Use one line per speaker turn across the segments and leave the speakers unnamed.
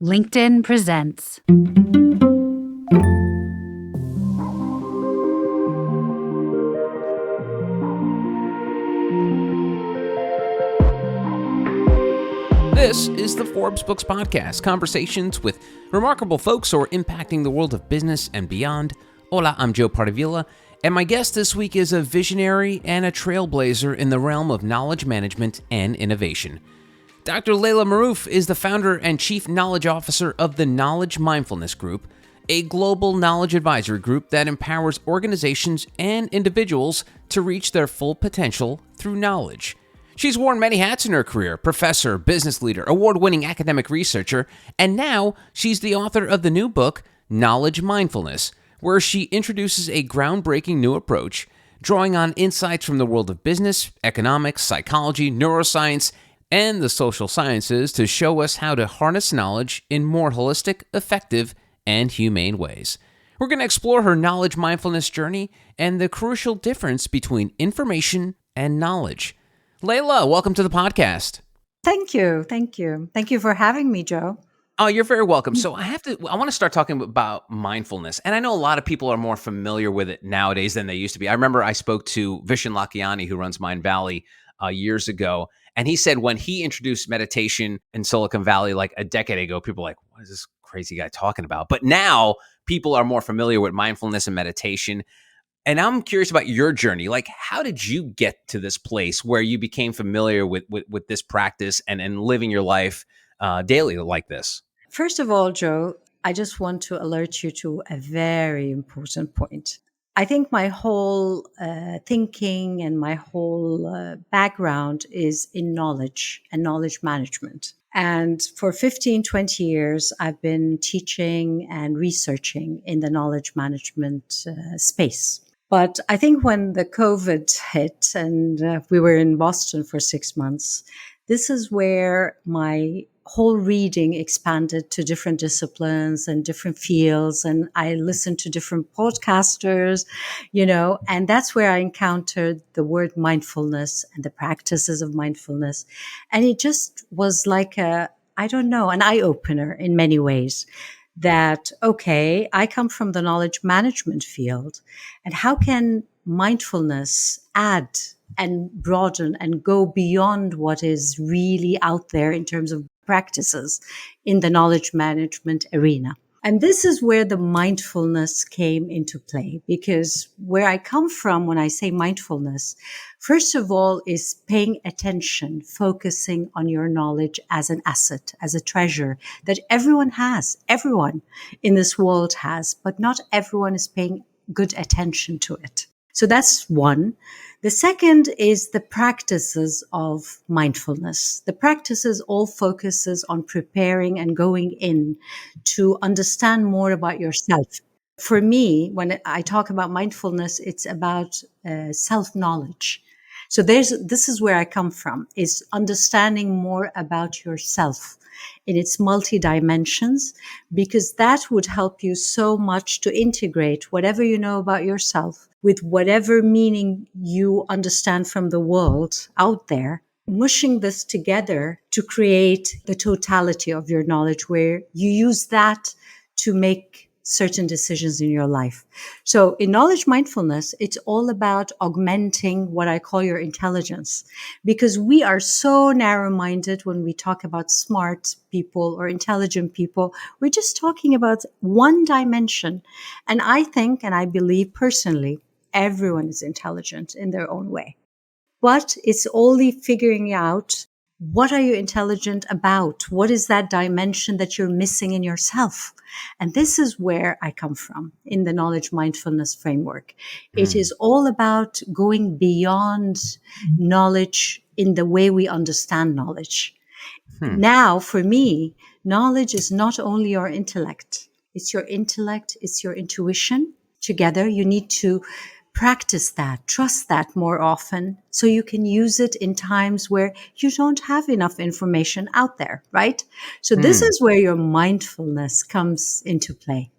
LinkedIn presents.
This is the Forbes Books Podcast, conversations with remarkable folks who are impacting the world of business and beyond. Hola, I'm Joe Pardavila, and my guest this week is a visionary and a trailblazer in the realm of knowledge management and innovation. Dr. Laila Marouf is the founder and chief knowledge officer of the Knowledge Mindfulness Group, a global knowledge advisory group that empowers organizations and individuals to reach their full potential through knowledge. She's worn many hats in her career: professor, business leader, award-winning academic researcher, and now she's the author of the new book, Knowledge Mindfulness, where she introduces a groundbreaking new approach, drawing on insights from the world of business, economics, psychology, neuroscience, and the social sciences to show us how to harness knowledge in more holistic, effective, and humane ways. We're going to explore her knowledge mindfulness journey and the crucial difference between information and knowledge. Laila, welcome to the podcast.
Thank you. Thank you. Thank you for having me, Joe.
Oh, you're very welcome. So I want to start talking about mindfulness. And I know a lot of people are more familiar with it nowadays than they used to be. I remember I spoke to Vishen Lakhiani, who runs Mind Valley, years ago. And he said when he introduced meditation in Silicon Valley like a decade ago, people were like, what is this crazy guy talking about? But now people are more familiar with mindfulness and meditation. And I'm curious about your journey. Like, how did you get to this place where you became familiar with this practice and living your life daily like this?
First of all, Joe, I just want to alert you to a very important point. I think my whole thinking and my whole background is in knowledge and knowledge management. And for 15, 20 years, I've been teaching and researching in the knowledge management space. But I think when the COVID hit and we were in Boston for 6 months, this is where my whole reading expanded to different disciplines and different fields. And I listened to different podcasters, and that's where I encountered the word mindfulness and the practices of mindfulness. And it just was like an eye opener in many ways. That, okay, I come from the knowledge management field, and how can mindfulness add and broaden and go beyond what is really out there in terms of practices in the knowledge management arena? And this is where the mindfulness came into play, because where I come from when I say mindfulness, first of all, is paying attention, focusing on your knowledge as an asset, as a treasure that everyone has, everyone in this world has, but not everyone is paying good attention to it. So that's one. The second is the practices of mindfulness. The practices all focuses on preparing and going in to understand more about yourself. For me, when I talk about mindfulness, it's about self-knowledge. So this is where I come from, is understanding more about yourself in its multi-dimensions, because that would help you so much to integrate whatever you know about yourself with whatever meaning you understand from the world out there, mushing this together to create the totality of your knowledge, where you use that to make certain decisions in your life. So in knowledge mindfulness, it's all about augmenting what I call your intelligence, because we are so narrow-minded when we talk about smart people or intelligent people. We're just talking about one dimension. And I think, and I believe personally, everyone is intelligent in their own way. But it's only figuring out, what are you intelligent about? What is that dimension that you're missing in yourself? And this is where I come from in the knowledge mindfulness framework. It is all about going beyond knowledge in the way we understand knowledge. Now, for me, knowledge is not only your intellect. It's your intellect, it's your intuition. Together, you need to practice that, trust that more often, so you can use it in times where you don't have enough information out there, right? So this is where your mindfulness comes into play.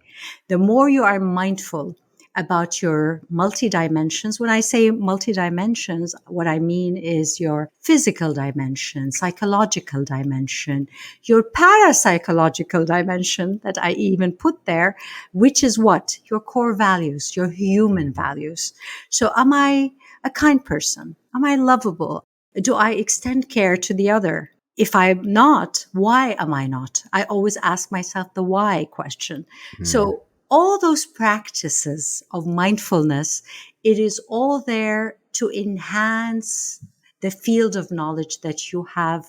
The more you are mindful about your multi-dimensions. When I say multi-dimensions, what I mean is your physical dimension, psychological dimension, your parapsychological dimension that I even put there, which is what? Your core values, your human values. So am I a kind person? Am I lovable? Do I extend care to the other? If I'm not, why am I not? I always ask myself the why question. So all those practices of mindfulness, it is all there to enhance the field of knowledge that you have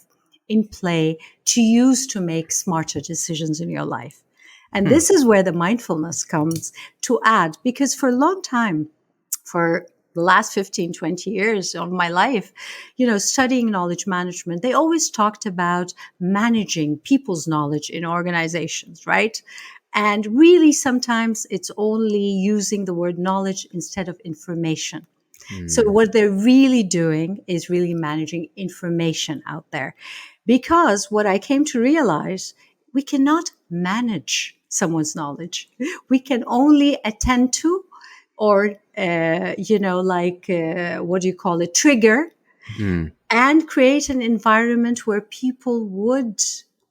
in play to use to make smarter decisions in your life. And this is where the mindfulness comes to add, because for a long time, for the last 15, 20 years of my life, studying knowledge management, they always talked about managing people's knowledge in organizations, right? And really, sometimes it's only using the word knowledge instead of information. So what they're really doing is really managing information out there. Because what I came to realize, we cannot manage someone's knowledge. We can only attend to or, what do you call it, trigger and create an environment where people would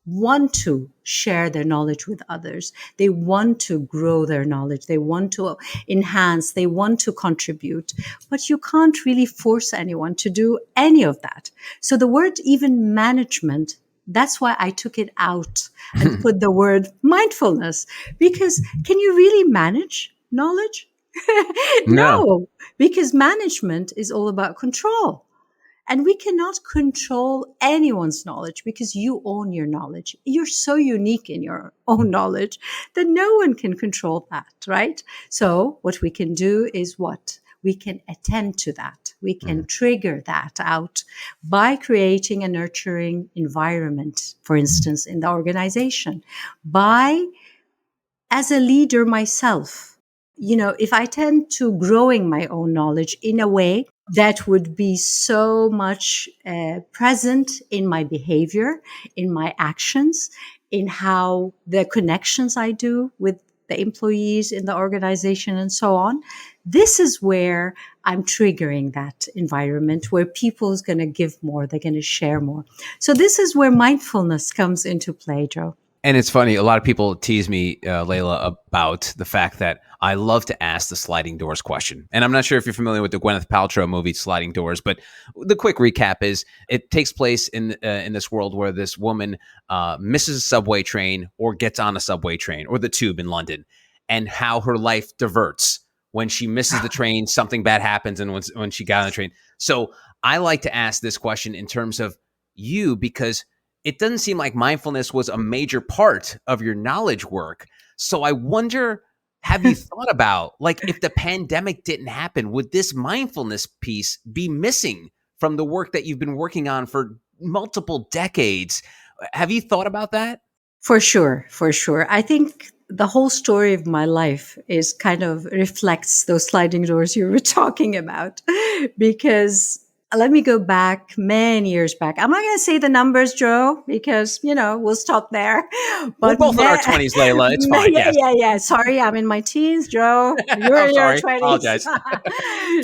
want to share their knowledge with others. They want to grow their knowledge. They want to enhance. They want to contribute. But you can't really force anyone to do any of that. So the word even management, that's why I took it out and put the word mindfulness. Because can you really manage knowledge?
No.
No, because management is all about control. And we cannot control anyone's knowledge because you own your knowledge. You're so unique in your own knowledge that no one can control that, right? So what we can do is what? We can attend to that. We can trigger that out by creating a nurturing environment, for instance, in the organization, by, as a leader myself, if I tend to growing my own knowledge in a way that would be so much present in my behavior, in my actions, in how the connections I do with the employees in the organization and so on. This is where I'm triggering that environment where people is going to give more, they're going to share more. So this is where mindfulness comes into play, Joe.
And it's funny, a lot of people tease me, Laila, about the fact that I love to ask the sliding doors question. And I'm not sure if you're familiar with the Gwyneth Paltrow movie Sliding Doors, but the quick recap is it takes place in this world where this woman misses a subway train or gets on a subway train or the tube in London, and how her life diverts. When she misses the train, something bad happens, and when she got on the train. So I like to ask this question in terms of you, because it doesn't seem like mindfulness was a major part of your knowledge work. So I wonder, have you thought about, like, if the pandemic didn't happen, would this mindfulness piece be missing from the work that you've been working on for multiple decades? Have you thought about that?
For sure, for sure. I think the whole story of my life is kind of reflects those sliding doors you were talking about, because let me go back many years back. I'm not going to say the numbers, Joe, because, we'll stop there.
We're
But
both in our 20s, Laila. It's fine.
yeah,
Yes.
yeah. Sorry, I'm in my teens, Joe. You're
I'm
in your
sorry.
20s.
Apologize.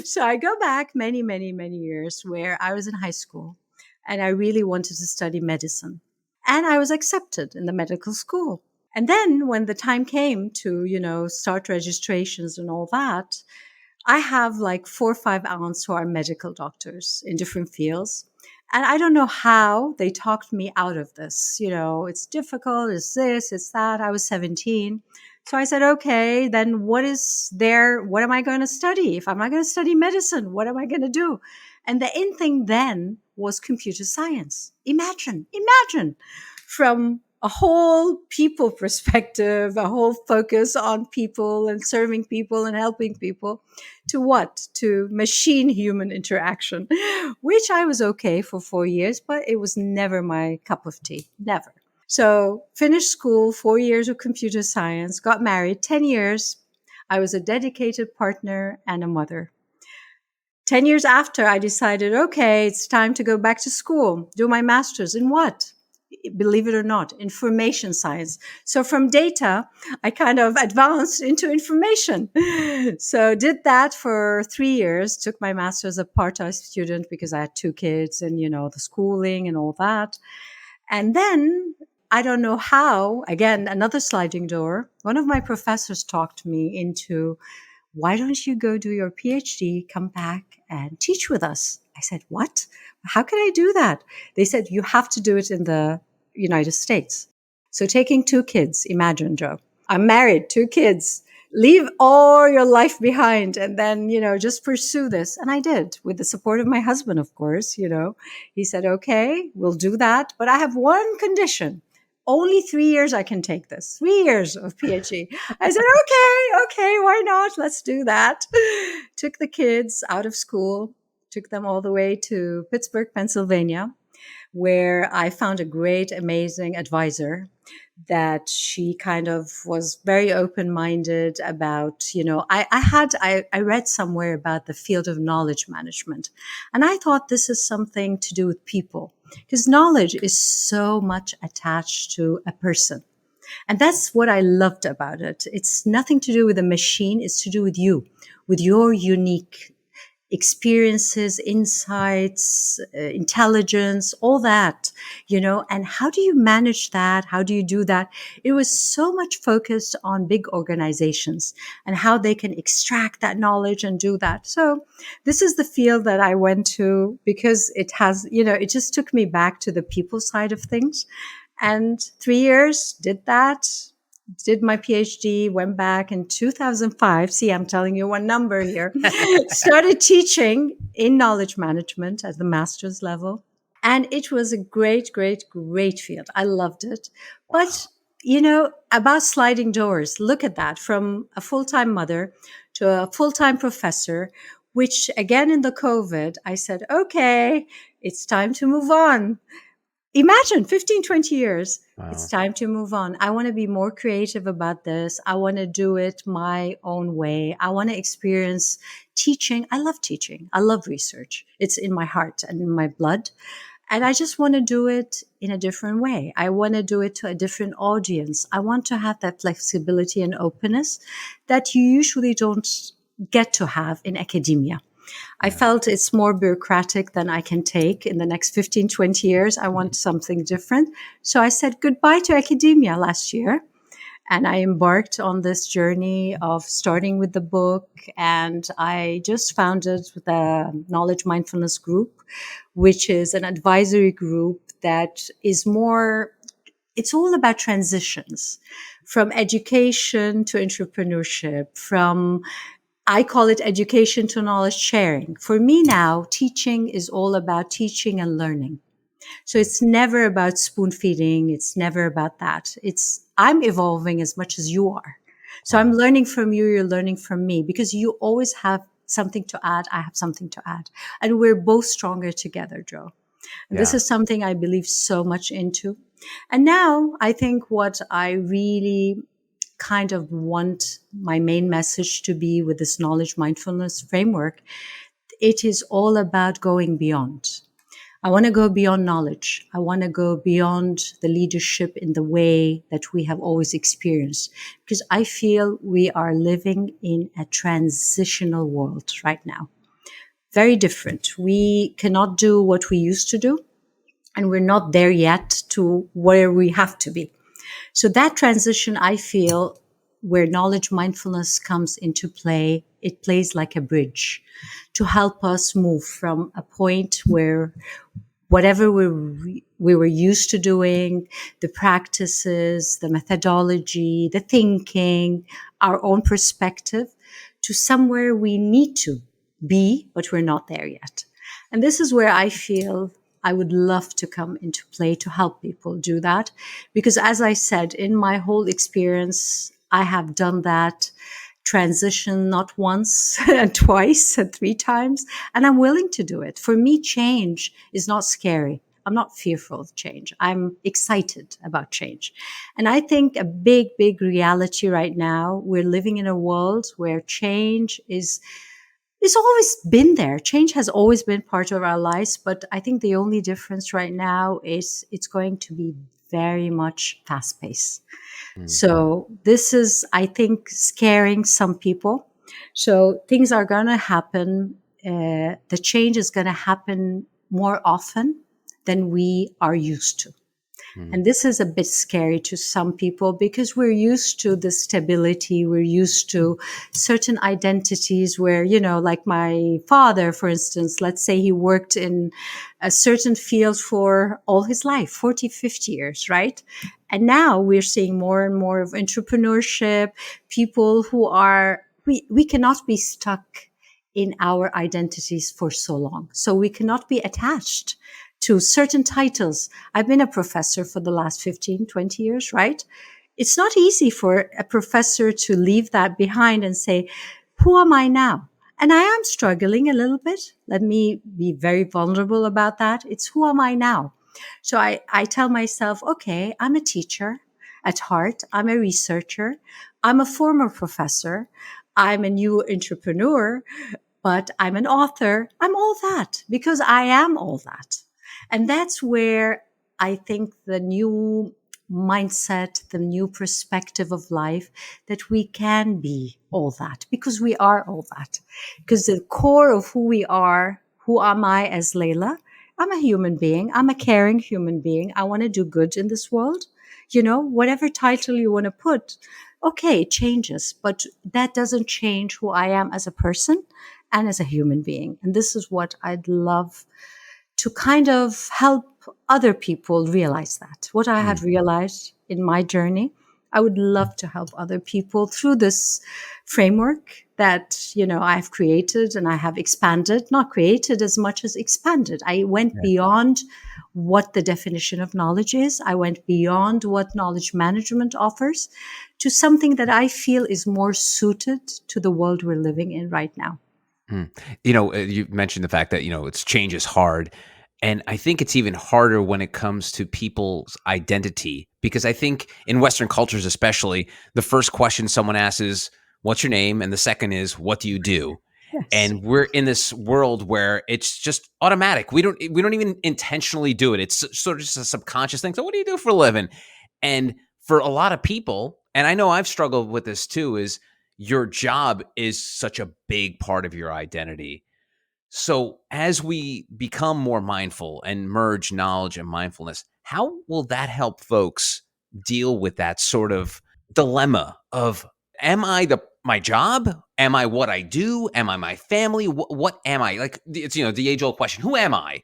So I go back many, many, many years where I was in high school and I really wanted to study medicine. And I was accepted in the medical school. And then when the time came to, start registrations and all that, I have like 4 or 5 aunts who are medical doctors in different fields. And I don't know how they talked me out of this. It's difficult, it's this, it's that. I was 17. So I said, okay, then what is there? What am I going to study? If I'm not going to study medicine, what am I going to do? And the in thing then was computer science. Imagine from a whole people perspective, a whole focus on people and serving people and helping people, to what? To machine human interaction, which I was okay for 4 years, but it was never my cup of tea. Never. So finished school, 4 years of computer science, got married, 10 years. I was a dedicated partner and a mother. 10 years after, I decided, okay, it's time to go back to school, do my master's in what? believe it or not, information science. So from data, I kind of advanced into information. So did that for 3 years, took my master's as a part-time student because I had 2 kids and, the schooling and all that. And then I don't know how, again, another sliding door. One of my professors talked me into, why don't you go do your PhD, come back and teach with us? I said, what? How can I do that? They said, you have to do it in the United States. So taking 2 kids, imagine, Joe, I'm married, 2 kids, leave all your life behind and then, just pursue this. And I did, with the support of my husband, of course. He said, okay, we'll do that. But I have one condition. Only 3 years I can take this. 3 years of PhD. I said, okay, why not? Let's do that. Took the kids out of school, took them all the way to Pittsburgh, Pennsylvania, where I found a great, amazing advisor that she kind of was very open-minded about, I read somewhere about the field of knowledge management. And I thought this is something to do with people, because knowledge is so much attached to a person. And that's what I loved about it. It's nothing to do with a machine. It's to do with you, with your unique experiences, insights, intelligence, all that, and how do you manage that? How do you do that? It was so much focused on big organizations and how they can extract that knowledge and do that. So this is the field that I went to because it has, it just took me back to the people side of things. And 3 years did that. Did my PhD, went back in 2005. See, I'm telling you one number here. Started teaching in knowledge management at the master's level. And it was a great, great, great field. I loved it. But, about sliding doors, look at that, from a full-time mother to a full-time professor, which again in the COVID, I said, okay, it's time to move on. Imagine 15, 20 years. Wow. It's time to move on. I want to be more creative about this. I want to do it my own way. I want to experience teaching. I love teaching. I love research. It's in my heart and in my blood. And I just want to do it in a different way. I want to do it to a different audience. I want to have that flexibility and openness that you usually don't get to have in academia. I felt it's more bureaucratic than I can take in the next 15, 20 years. I want something different. So I said goodbye to academia last year. And I embarked on this journey of starting with the book. And I just founded the Knowledge Mindfulness Group, which is an advisory group that is it's all about transitions from education to entrepreneurship, I call it education to knowledge sharing. For me now, teaching is all about teaching and learning. So it's never about spoon feeding. It's never about that. I'm evolving as much as you are. So I'm learning from you. You're learning from me, because you always have something to add. I have something to add. And we're both stronger together, Joe. And this is something I believe so much into. And now I think what I really kind of want my main message to be with this knowledge mindfulness framework, it is all about going beyond. I want to go beyond knowledge. I want to go beyond the leadership in the way that we have always experienced, because I feel we are living in a transitional world right now. Very different. We cannot do what we used to do, and we're not there yet to where we have to be. So that transition, I feel, where knowledge mindfulness comes into play, it plays like a bridge to help us move from a point where whatever we were used to doing, the practices, the methodology, the thinking, our own perspective, to somewhere we need to be, but we're not there yet. And this is where I feel I would love to come into play to help people do that. Because as I said, in my whole experience, I have done that transition not once and twice and 3 times, and I'm willing to do it. For me, change is not scary. I'm not fearful of change. I'm excited about change. And I think a big, big reality right now, we're living in a world where change it's always been there. Change has always been part of our lives, but I think the only difference right now is it's going to be very much fast paced. So this is, I think, scaring some people. So things are going to happen. The change is going to happen more often than we are used to. And this is a bit scary to some people because we're used to the stability. We're used to certain identities where, like my father, for instance, let's say he worked in a certain field for all his life, 40, 50 years, right? And now we're seeing more and more of entrepreneurship, people who we cannot be stuck in our identities for so long. So we cannot be attached to certain titles. I've been a professor for the last 15, 20 years, right? It's not easy for a professor to leave that behind and say, who am I now? And I am struggling a little bit. Let me be very vulnerable about that. It's who am I now? So I tell myself, okay, I'm a teacher at heart. I'm a researcher. I'm a former professor. I'm a new entrepreneur, but I'm an author. I'm all that because I am all that. And that's where I think the new mindset, the new perspective of life, that we can be all that because we are all that. Because the core of who we are, who am I as Laila? I'm a human being. I'm a caring human being. I want to do good in this world. Whatever title you want to put, okay, it changes, but that doesn't change who I am as a person and as a human being. And this is what I'd love to kind of help other people realize that. What I have realized in my journey, I would love to help other people through this framework that, I've created and I have expanded, not created as much as expanded. I went beyond what the definition of knowledge is. I went beyond what knowledge management offers to something that I feel is more suited to the world we're living in right now.
You mentioned the fact that, it's change is hard. And I think it's even harder when it comes to people's identity, because I think in Western cultures, especially, the first question someone asks is, what's your name? And the second is, what do you do?
Yes.
And we're in this world where it's just automatic. We don't even intentionally do it. It's sort of just a subconscious thing. So what do you do for a living? And for a lot of people, and I know I've struggled with this too, is your job is such a big part of your identity. So as we become more mindful and merge knowledge and mindfulness, how will that help folks deal with that sort of dilemma of, am I my job? Am I what I do? Am I my family? What am I? Like, it's, the age old question, who am I?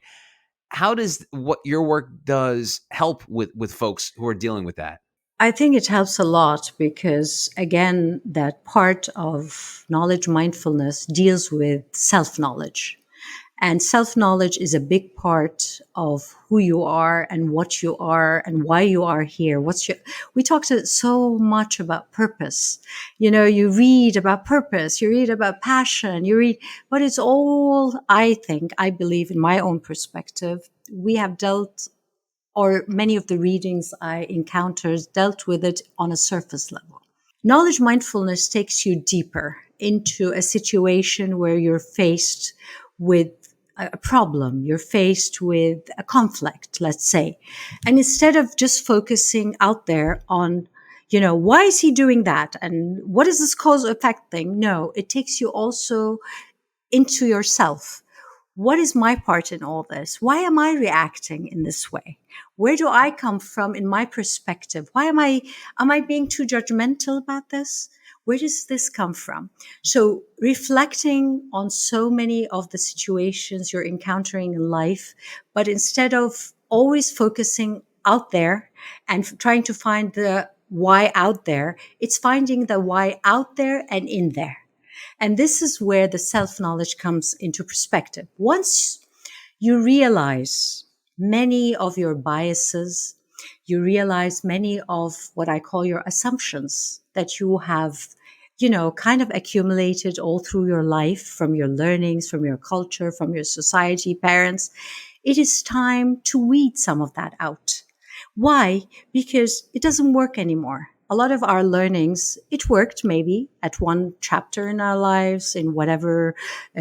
How does what your work does help with folks who are dealing with that?
I think it helps a lot because, again, that part of knowledge mindfulness deals with self-knowledge. And self-knowledge is a big part of who you are and what you are and why you are here. We talked so much about purpose. You read about purpose, you read about passion, but it's all, I believe in my own perspective, we have dealt, or many of the readings I encountered dealt with it on a surface level. Knowledge mindfulness takes you deeper into a situation where you're faced with a problem, you're faced with a conflict, let's say. And instead of just focusing out there on, why is he doing that? And what is this cause effect thing? No, it takes you also into yourself. What is my part in all this? Why am I reacting in this way? Where do I come from in my perspective? Why am I being too judgmental about this? Where does this come from? So reflecting on so many of the situations you're encountering in life, but instead of always focusing out there and trying to find the why out there, it's finding the why out there and in there. And this is where the self-knowledge comes into perspective. Once you realize many of your biases, you realize many of what I call your assumptions that you have, kind of accumulated all through your life from your learnings, from your culture, from your society, parents, it is time to weed some of that out. Why? Because it doesn't work anymore. A lot of our learnings, it worked maybe at one chapter in our lives, in whatever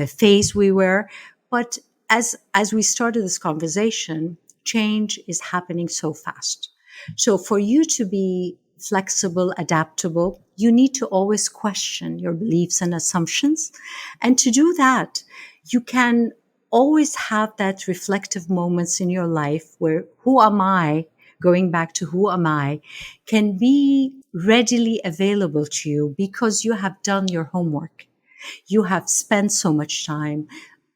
phase we were. But as we started this conversation, change is happening so fast. So for you to be flexible, adaptable, you need to always question your beliefs and assumptions. And to do that, you can always have that reflective moments in your life where who am I, going back to who am I, can be readily available to you because you have done your homework. You have spent so much time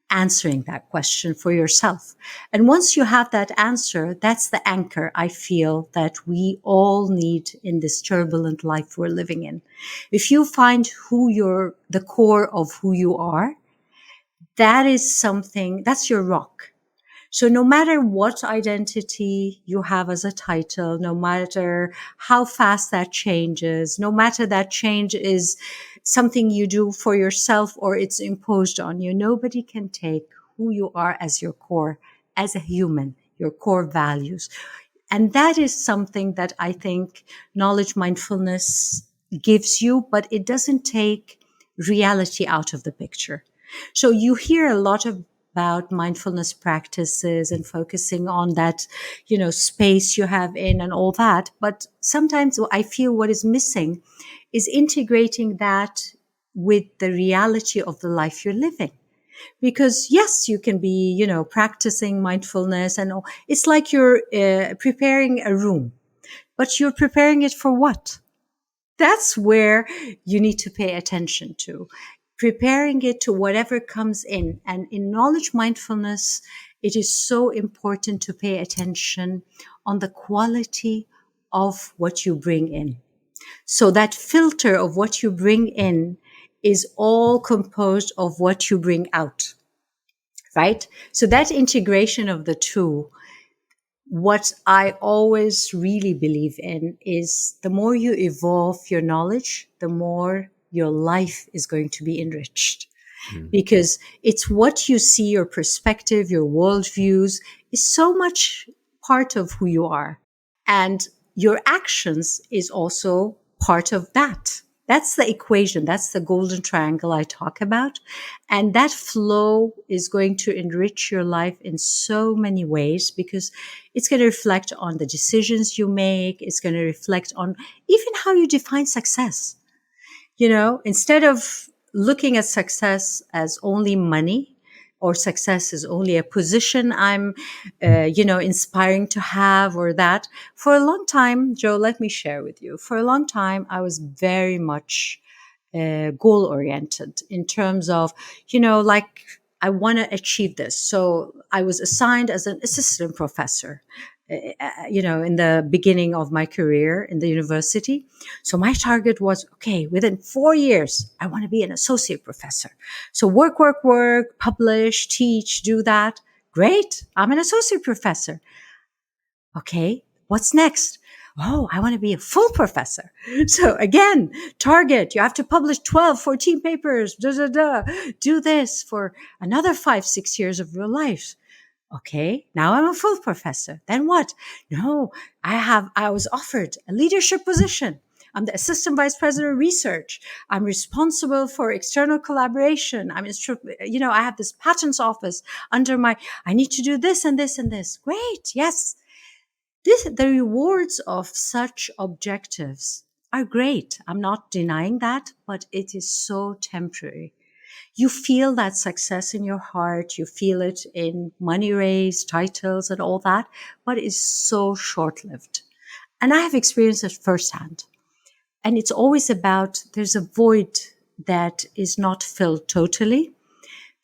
answering that question for yourself. And once you have that answer, that's the anchor I feel that we all need in this turbulent life we're living in. If you find the core of who you are, that is something, that's your rock. So no matter what identity you have as a title, no matter how fast that changes, no matter that change is something you do for yourself or it's imposed on you, nobody can take who you are as your core, as a human, your core values. And that is something that I think knowledge mindfulness gives you, but it doesn't take reality out of the picture. So you hear a lot about mindfulness practices and focusing on that, space you have in and all that. But sometimes I feel what is missing is integrating that with the reality of the life you're living. Because yes, you can be, practicing mindfulness and all. It's like you're preparing a room, but you're preparing it for what? That's where you need to pay attention to. Preparing it to whatever comes in. And in knowledge mindfulness, it is so important to pay attention on the quality of what you bring in. So that filter of what you bring in is all composed of what you bring out, right? So that integration of the two, what I always really believe in is the more you evolve your knowledge, the more your life is going to be enriched. Because it's what you see, your perspective, your worldviews is so much part of who you are. And your actions is also part of that. That's the equation. That's the golden triangle I talk about. And that flow is going to enrich your life in so many ways because it's going to reflect on the decisions you make. It's going to reflect on even how you define success. Instead of looking at success as only money or success is only a position I'm, inspiring to have or that. For a long time, Joe, let me share with you. For a long time, I was very much goal oriented in terms of, like I want to achieve this. So I was assigned as an assistant professor, in the beginning of my career in the university. So my target was, okay, within 4 years, I want to be an associate professor. So work, publish, teach, do that. Great. I'm an associate professor. Okay. What's next? Oh, I want to be a full professor. So again, target, you have to publish 12, 14 papers, do this for another 5, 6 years of your life. Okay, now I'm a full professor. Then what? No, I was offered a leadership position. I'm the assistant vice president of research. I'm responsible for external collaboration. I have this patents office I need to do this and this and this. Great. Yes. The rewards of such objectives are great. I'm not denying that, but it is so temporary. You feel that success in your heart. You feel it in money raised, titles and all that, but it's so short-lived. And I have experienced it firsthand. And it's always about, there's a void that is not filled totally,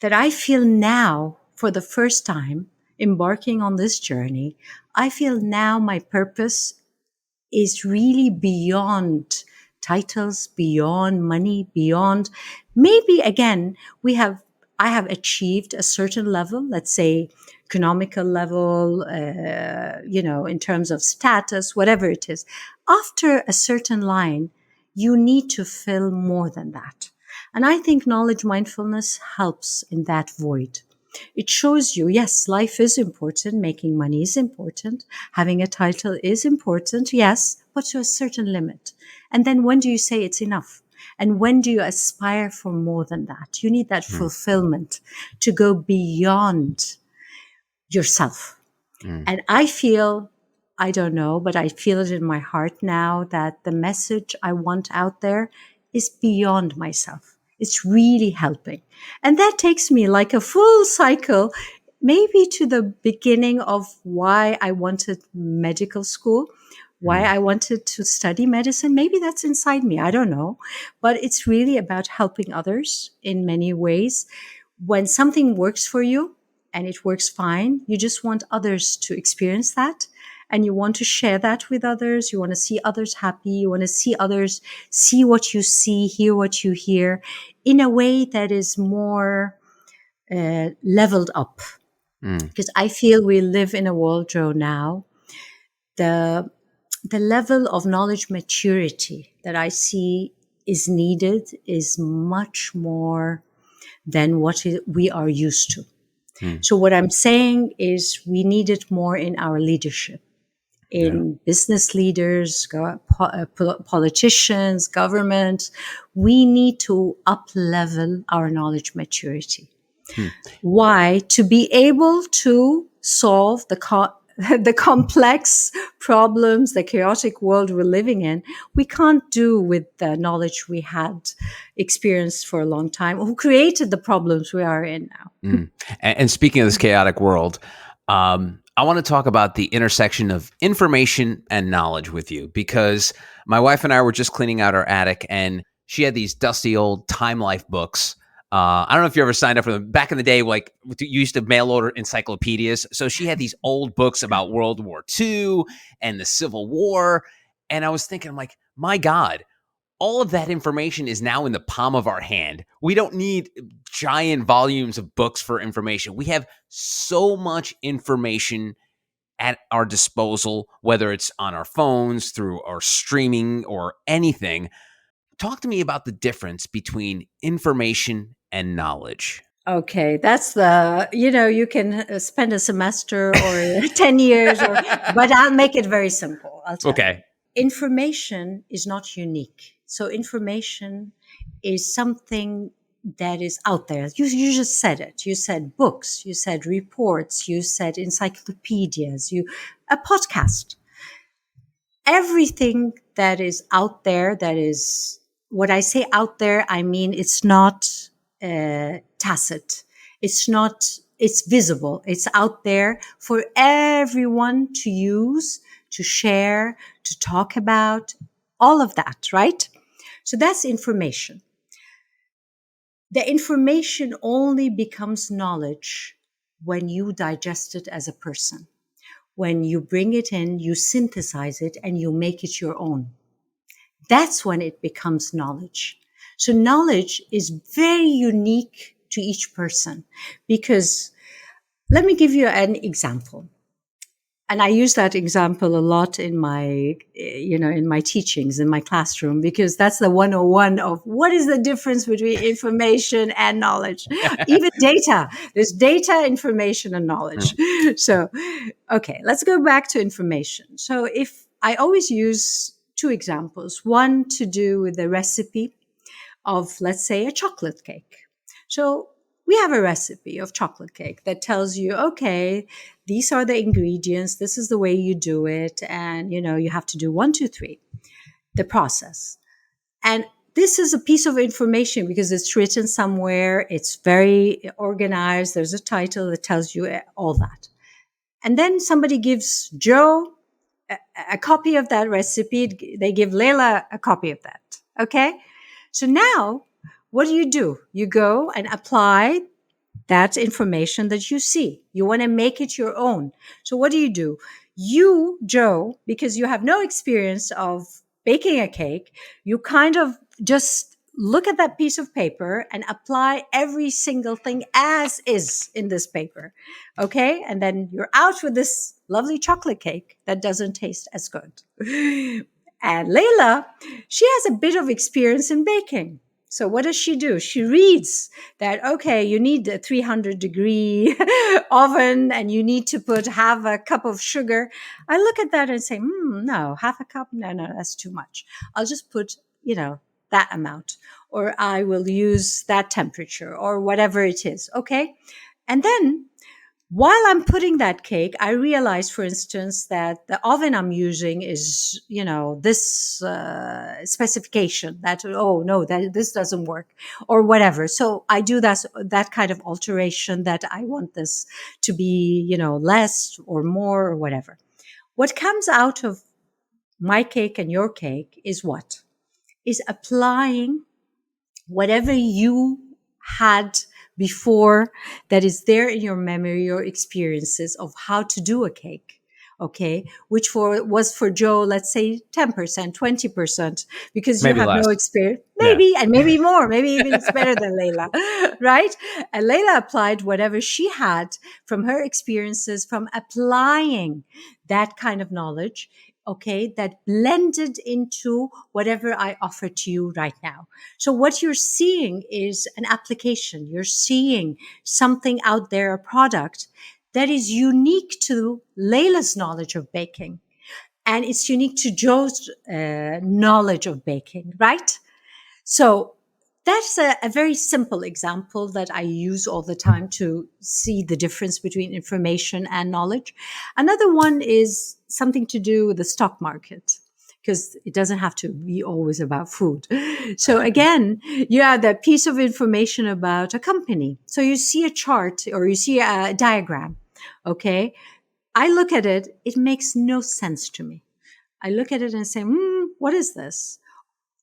that I feel now for the first time embarking on this journey. I feel now my purpose is really beyond titles, beyond money, beyond maybe again, I have achieved a certain level, let's say economical level, in terms of status, whatever it is. After a certain line, you need to fill more than that. And I think knowledge mindfulness helps in that void. It shows you, yes, life is important. Making money is important. Having a title is important. Yes, but to a certain limit. And then when do you say it's enough? And when do you aspire for more than that? You need that fulfillment to go beyond yourself. And I feel I don't know, but I feel it in my heart now that the message I want out there is beyond myself. It's really helping. And that takes me like a full cycle, maybe to the beginning of why I wanted medical school, why I wanted to study medicine. Maybe that's inside me. I don't know. But it's really about helping others in many ways. When something works for you and it works fine, you just want others to experience that. And you want to share that with others. You want to see others happy. You want to see others see what you see, hear what you hear in a way that is more leveled up. Because I feel we live in a world, Joe, now. The level of knowledge maturity that I see is needed is much more than what we are used to. So what I'm saying is we need it more in our leadership, in business leaders, politicians, government. We need to up-level our knowledge maturity. Why? To be able to solve the complex problems, the chaotic world we're living in, we can't do with the knowledge we had experienced for a long time, who created the problems we are in now.
And speaking of this chaotic world, I want to talk about the intersection of information and knowledge with you, because my wife and I were just cleaning out our attic, and she had these dusty old Time Life books. I don't know if you ever signed up for them. Back in the day, like you used to mail order encyclopedias. So she had these old books about World War II and the Civil War. And I was thinking, I'm like, my God, all of that information is now in the palm of our hand. We don't need giant volumes of books for information. We have so much information at our disposal, whether it's on our phones, through our streaming or anything. Talk to me about the difference between information and knowledge.
Okay, that's you can spend a semester or 10 years, but I'll make it very simple. I'll tell you. Information is not unique. So information is something that is out there. You just said it. You said books, you said reports, you said encyclopedias, a podcast. Everything that is out there, that is, what I say out there, I mean it's not tacit. It's visible. It's out there for everyone to use, to share, to talk about, all of that, right? So that's information. The information only becomes knowledge when you digest it as a person. When you bring it in, you synthesize it and you make it your own. That's when it becomes knowledge. So knowledge is very unique to each person, because let me give you an example. And I use that example a lot in my, in my teachings, in my classroom, because that's the 101 of what is the difference between information and knowledge. Even data. There's data, information, and knowledge. So, okay, let's go back to information. So if I always use two examples, one to do with the recipe of, let's say, a chocolate cake. So we have a recipe of chocolate cake that tells you, okay, these are the ingredients. This is the way you do it. And, you have to do 1, 2, 3, the process. And this is a piece of information because it's written somewhere. It's very organized. There's a title that tells you all that. And then somebody gives Joe a copy of that recipe. They give Laila a copy of that. Okay. So now what do? You go and apply that information that you see. You want to make it your own. So what do? You, Joe, because you have no experience of baking a cake, you kind of just look at that piece of paper and apply every single thing as is in this paper. Okay? And then you're out with this lovely chocolate cake that doesn't taste as good. And Laila, she has a bit of experience in baking. So what does she do? She reads that, okay, you need a 300-degree oven and you need to put half a cup of sugar. I look at that and say, no, half a cup? No, that's too much. I'll just put, that amount, or I will use that temperature or whatever it is. Okay. And then While I'm putting that cake, I realized, for instance, that the oven I'm using is, this specification that, oh no, that this doesn't work or whatever. So I do that kind of alteration that I want this to be, less or more or whatever. What comes out of my cake and your cake is what? Is applying whatever you had before that is there in your memory, your experiences of how to do a cake. Okay. Which was for Joe, let's say 10%, 20%, because you
Maybe
have
less.
no experience.
Yeah.
Maybe, and maybe more, maybe even it's better than Layla, right? And Layla applied whatever she had from her experiences, from applying that kind of knowledge. Okay. That blended into whatever I offer to you right now. So what you're seeing is an application. You're seeing something out there, a product that is unique to Layla's knowledge of baking. And it's unique to Joe's knowledge of baking, right? So that's a very simple example that I use all the time to see the difference between information and knowledge. Another one is something to do with the stock market, because it doesn't have to be always about food. So again, you have that piece of information about a company. So you see a chart or you see a diagram. Okay. I look at it. It makes no sense to me. I look at it and say, what is this?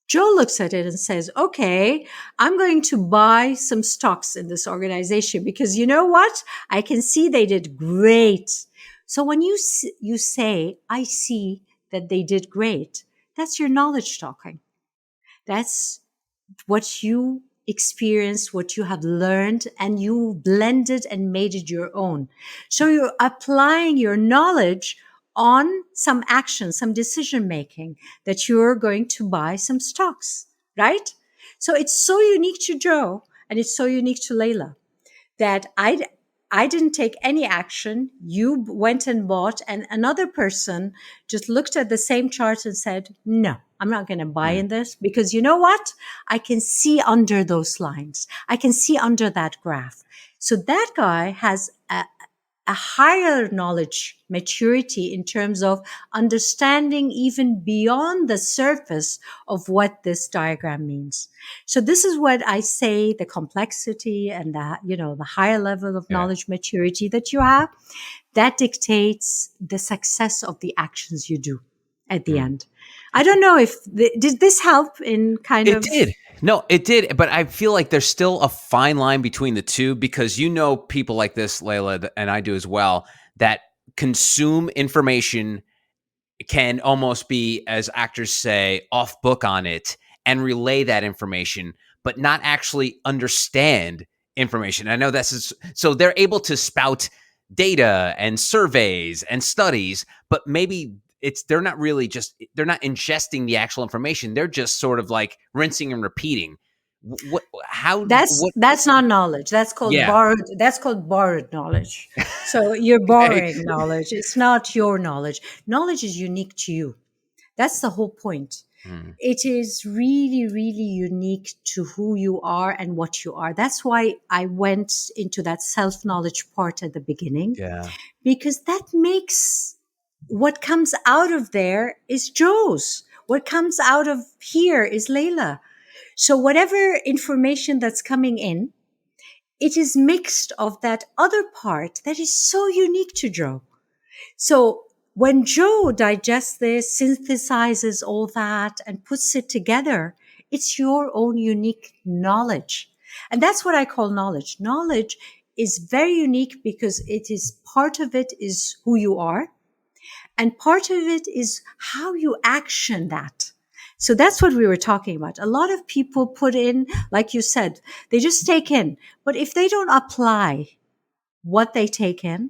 Joe looks at it and says, okay, I'm going to buy some stocks in this organization because you know what? I can see they did great. So when you say, I see that they did great, that's your knowledge talking. That's what you experienced, what you have learned, and you blended and made it your own. So you're applying your knowledge on some action, some decision making that you're going to buy some stocks, right? So it's so unique to Joe and it's so unique to Layla that I didn't take any action. You went and bought, and another person just looked at the same chart and said, no, I'm not going to buy in this because you know what? I can see under those lines. I can see under that graph. So that guy has a higher knowledge maturity in terms of understanding even beyond the surface of what this diagram means. So this is what I say, the complexity and the higher level of
Yeah.
knowledge maturity that you have, that dictates the success of the actions you do at the end. I don't know if did this help in kind
It
of.
did. No, it did. But I feel like there's still a fine line between the two because people like this, Layla, and I do as well, that consume information can almost be, as actors say, off book on it and relay that information, but not actually understand information. I know so they're able to spout data and surveys and studies, but maybe they're not ingesting the actual information. They're just sort of like rinsing and repeating.
That's not knowledge. That's called
Yeah.
borrowed. That's called borrowed knowledge. So you're
Okay.
borrowing knowledge. It's not your knowledge. Knowledge is unique to you. That's the whole point. It is really, really unique to who you are and what you are. That's why I went into that self-knowledge part at the beginning,
Yeah.
because that makes what comes out of there is Joe's. What comes out of here is Layla. So whatever information that's coming in, it is mixed of that other part that is so unique to Joe. So when Joe digests this, synthesizes all that and puts it together, it's your own unique knowledge. And that's what I call knowledge. Knowledge is very unique because part of it is who you are. And part of it is how you action that. So that's what we were talking about. A lot of people put in, like you said, they just take in. But if they don't apply what they take in,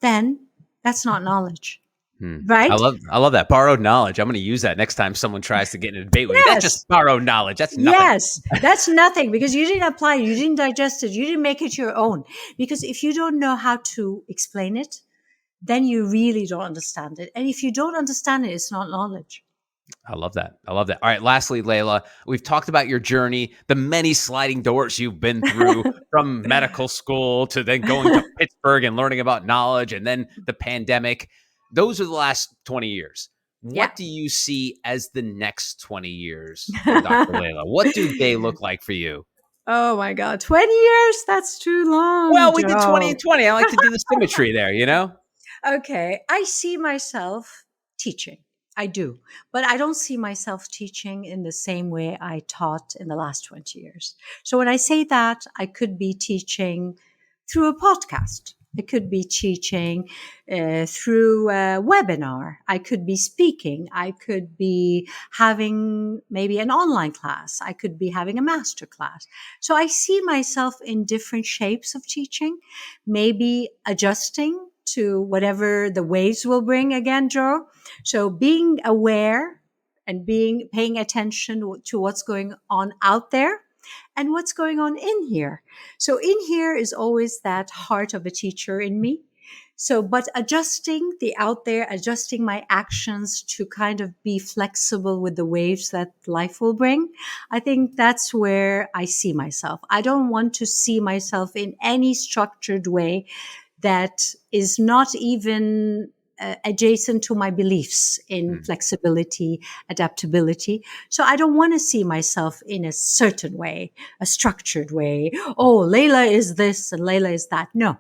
then that's not knowledge.
I
Right?
love that borrowed knowledge. I'm going to use that next time someone tries to get in a debate with me. That's
Yes.
just borrowed knowledge. That's nothing.
Yes. That's nothing because you didn't apply it. You didn't digest it. You didn't make it your own. Because if you don't know how to explain it, then you really don't understand it. And if you don't understand it, it's not knowledge.
I love that. I love that. All right. Lastly, Laila, we've talked about your journey, the many sliding doors you've been through from medical school to then going to Pittsburgh and learning about knowledge and then the pandemic. Those are the last 20 years.
Yeah.
What do you see as the next 20 years for Dr. Laila? What do they look like for you?
Oh my God, 20 years? That's too long.
Well, we did 20
Joe.
and 20. I like to do the symmetry there, you know?
Okay, I see myself teaching. I do. But I don't see myself teaching in the same way I taught in the last 20 years. So when I say that, I could be teaching through a podcast. I could be teaching through a webinar. I could be speaking. I could be having maybe an online class. I could be having a master class. So I see myself in different shapes of teaching, maybe adjusting to whatever the waves will bring again, Joe. So being aware and paying attention to what's going on out there and what's going on in here. So in here is always that heart of a teacher in me. So, but adjusting the out there, adjusting my actions to kind of be flexible with the waves that life will bring. I think that's where I see myself. I don't want to see myself in any structured way that is not even adjacent to my beliefs in flexibility, adaptability. So I don't want to see myself in a certain way, a structured way. Oh, Laila is this and Laila is that. No,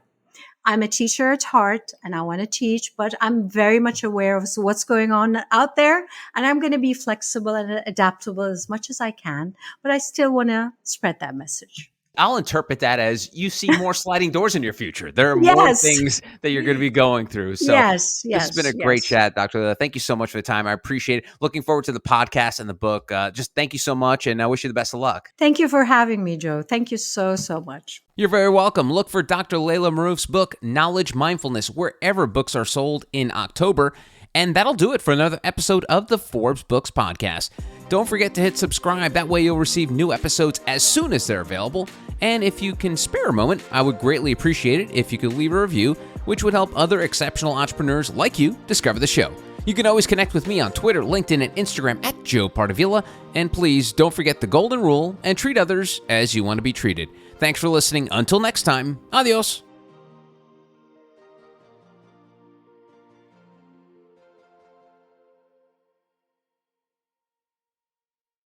I'm a teacher at heart and I want to teach, but I'm very much aware of what's going on out there. And I'm going to be flexible and adaptable as much as I can, but I still want to spread that message.
I'll interpret that as you see more sliding doors in your future. There are more things that you're going to be going through. So
yes,
this has been a great chat, Dr. Laila. Thank you so much for the time. I appreciate it. Looking forward to the podcast and the book. Just thank you so much, and I wish you the best of luck.
Thank you for having me, Joe. Thank you so, so much.
You're very welcome. Look for Dr. Laila Marouf's book, Knowledge Mindfulness, wherever books are sold in October. And that'll do it for another episode of the Forbes Books Podcast. Don't forget to hit subscribe. That way you'll receive new episodes as soon as they're available. And if you can spare a moment, I would greatly appreciate it if you could leave a review, which would help other exceptional entrepreneurs like you discover the show. You can always connect with me on Twitter, LinkedIn, and Instagram at Joe Pardavila. And please don't forget the golden rule and treat others as you want to be treated. Thanks for listening. Until next time, adios.